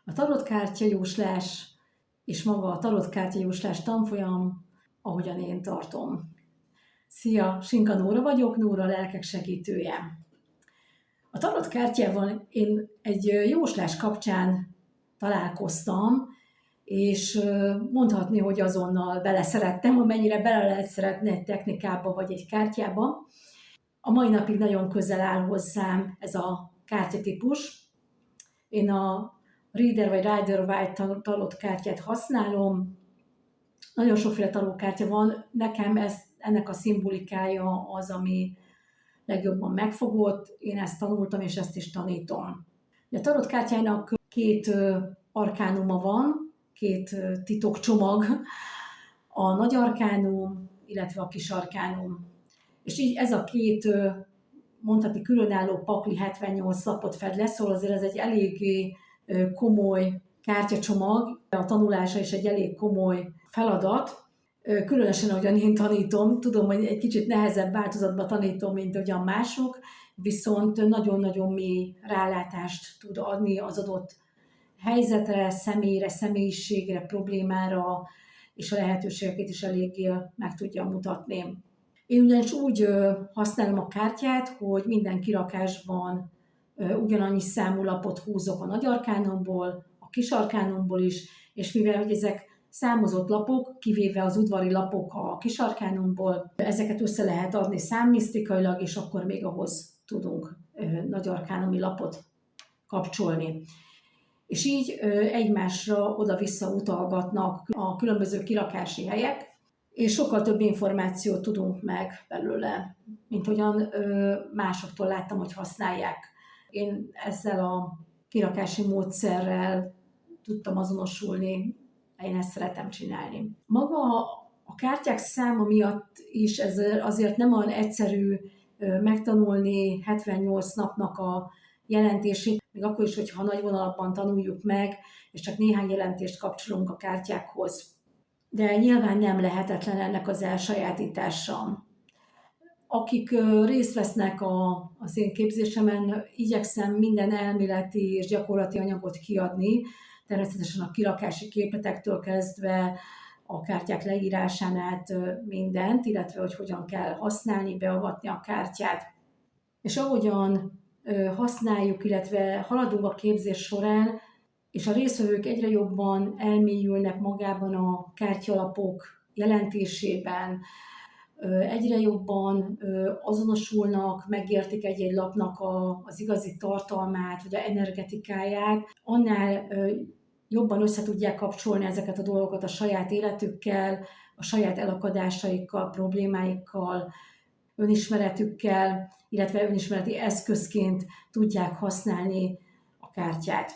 A tarotkártya jóslás és maga a tarotkártya jóslás tanfolyam, ahogyan én tartom. Szia, Sinka Nóra vagyok, Nóra lelkek segítője. A tarotkártyával én egy jóslás kapcsán találkoztam, és mondhatni, hogy azonnal beleszerettem, amennyire bele lehet szeretni egy technikába vagy egy kártyába. A mai napig nagyon közel áll hozzám ez a kártyatípus. Én a Reader vagy Rider-Waite tarotkártyát használom. Nagyon sokféle tarotkártya van. Nekem ennek a szimbolikája az, ami legjobban megfogott. Én ezt tanultam, és ezt is tanítom. A tarotkártyának két arkánuma van, két titokcsomag, a nagy arkánum, illetve a kis arkánum. És így ez a két mondhatni különálló pakli 78 lapot fed le, szóval azért ez egy eléggé komoly kártyacsomag, a tanulása is egy elég komoly feladat. Különösen, ahogyan én tanítom, tudom, hogy egy kicsit nehezebb változatban tanítom, mint ahogyan mások, viszont nagyon-nagyon mély rálátást tud adni az adott helyzetre, személyre, személyiségre, problémára, és a lehetőségeket is eléggé meg tudja mutatni. Én ugyanis úgy használom a kártyát, hogy minden kirakásban ugyanannyi számú lapot húzok a nagy arkánumból, a kis arkánumból is, és mivel hogy ezek számozott lapok, kivéve az udvari lapok a kis arkánumból, ezeket össze lehet adni számmisztikailag, és akkor még ahhoz tudunk nagy arkánumi lapot kapcsolni. És így egymásra oda-vissza utalgatnak a különböző kirakási helyek, és sokkal több információt tudunk meg belőle, mint hogyan másoktól láttam, hogy használják. Én ezzel a kirakási módszerrel tudtam azonosulni, én ezt szeretem csinálni. Maga a kártyák száma miatt is ez azért nem olyan egyszerű megtanulni 78 napnak a jelentését, még akkor is, hogyha nagy vonalakban tanuljuk meg, és csak néhány jelentést kapcsolunk a kártyákhoz. De nyilván nem lehetetlen ennek az elsajátítása. Akik részt vesznek az én képzésemen, igyekszem minden elméleti és gyakorlati anyagot kiadni, természetesen a kirakási képletektől kezdve a kártyák leírásán át mindent, illetve hogy hogyan kell használni, beavatni a kártyát. És ahogyan használjuk, illetve haladunk a képzés során, és a résztvevők egyre jobban elmélyülnek magában a kártyalapok jelentésében, egyre jobban azonosulnak, megértik egy-egy lapnak az igazi tartalmát, vagy a energetikáját, annál jobban össze tudják kapcsolni ezeket a dolgokat a saját életükkel, a saját elakadásaikkal, problémáikkal, önismeretükkel, illetve önismereti eszközként tudják használni a kártyát.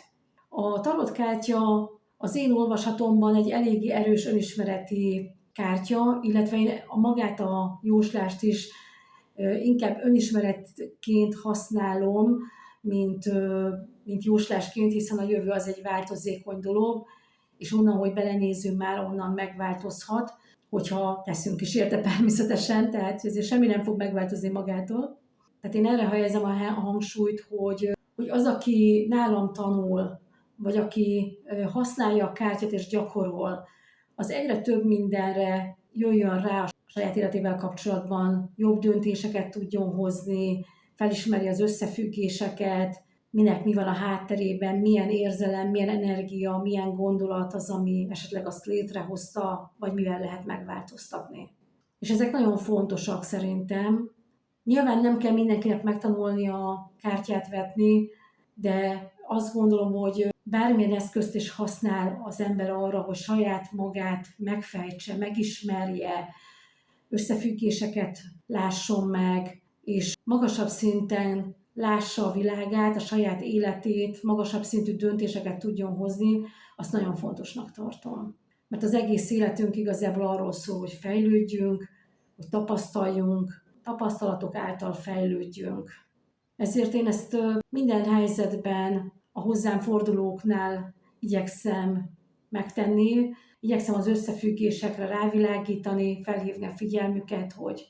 A tarotkártya az én olvasatomban egy eléggé erős önismereti kártya, illetve én magát a jóslást is inkább önismeretként használom, mint jóslásként, hiszen a jövő az egy változékony dolog, és onnan, hogy belenézünk, már onnan megváltozhat, hogyha teszünk is érte természetesen, tehát ezért semmi nem fog megváltozni magától. Tehát én erre helyezem a hangsúlyt, hogy az, aki nálam tanul, vagy aki használja a kártyát és gyakorol, az egyre több mindenre jöjjön rá a saját életével kapcsolatban, jobb döntéseket tudjon hozni, felismeri az összefüggéseket, minek mi van a hátterében, milyen érzelem, milyen energia, milyen gondolat az, ami esetleg azt létrehozta, vagy mivel lehet megváltoztatni. És ezek nagyon fontosak szerintem. Nyilván nem kell mindenkinek megtanulni a kártyát vetni, de azt gondolom, hogy bármilyen eszközt is használ az ember arra, hogy saját magát megfejtse, megismerje, összefüggéseket lásson meg, és magasabb szinten lássa a világát, a saját életét, magasabb szintű döntéseket tudjon hozni, azt nagyon fontosnak tartom. Mert az egész életünk igazából arról szól, hogy fejlődjünk, hogy tapasztaljunk, tapasztalatok által fejlődjünk. Ezért én ezt minden helyzetben a hozzám fordulóknál igyekszem megtenni, igyekszem az összefüggésekre rávilágítani, felhívni a figyelmüket, hogy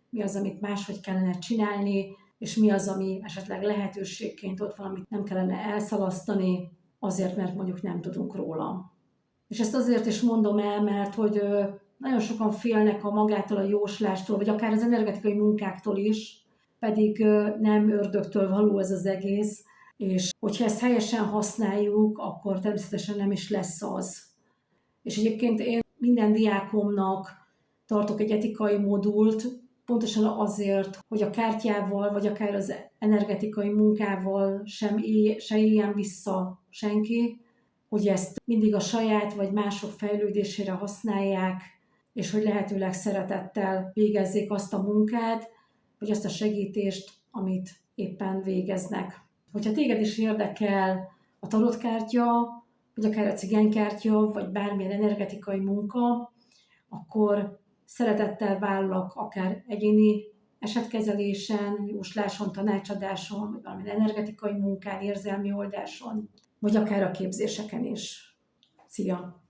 mi az, amit máshogy kellene csinálni, és mi az, ami esetleg lehetőségként ott van, amit nem kellene elszalasztani. azért, mert mondjuk nem tudunk róla. És ezt azért is mondom el, mert hogy nagyon sokan félnek a magától a jóslástól, vagy akár az energetikai munkáktól is, pedig nem ördögtől való ez az egész, és hogyha ezt helyesen használjuk, akkor természetesen nem is lesz az. És egyébként én minden diákomnak tartok egy etikai modult, pontosan azért, hogy a kártyával, vagy akár az energetikai munkával se éljen vissza senki, hogy ezt mindig a saját vagy mások fejlődésére használják, és hogy lehetőleg szeretettel végezzék azt a munkát, vagy azt a segítést, amit éppen végeznek. Hogyha téged is érdekel a tarotkártya, vagy akár a cigánykártya, vagy bármilyen energetikai munka, akkor szeretettel vállalok akár egyéni esetkezelésen, jósláson, tanácsadáson, vagy valamilyen energetikai munkán, érzelmi oldáson, vagy akár a képzéseken is. Szia!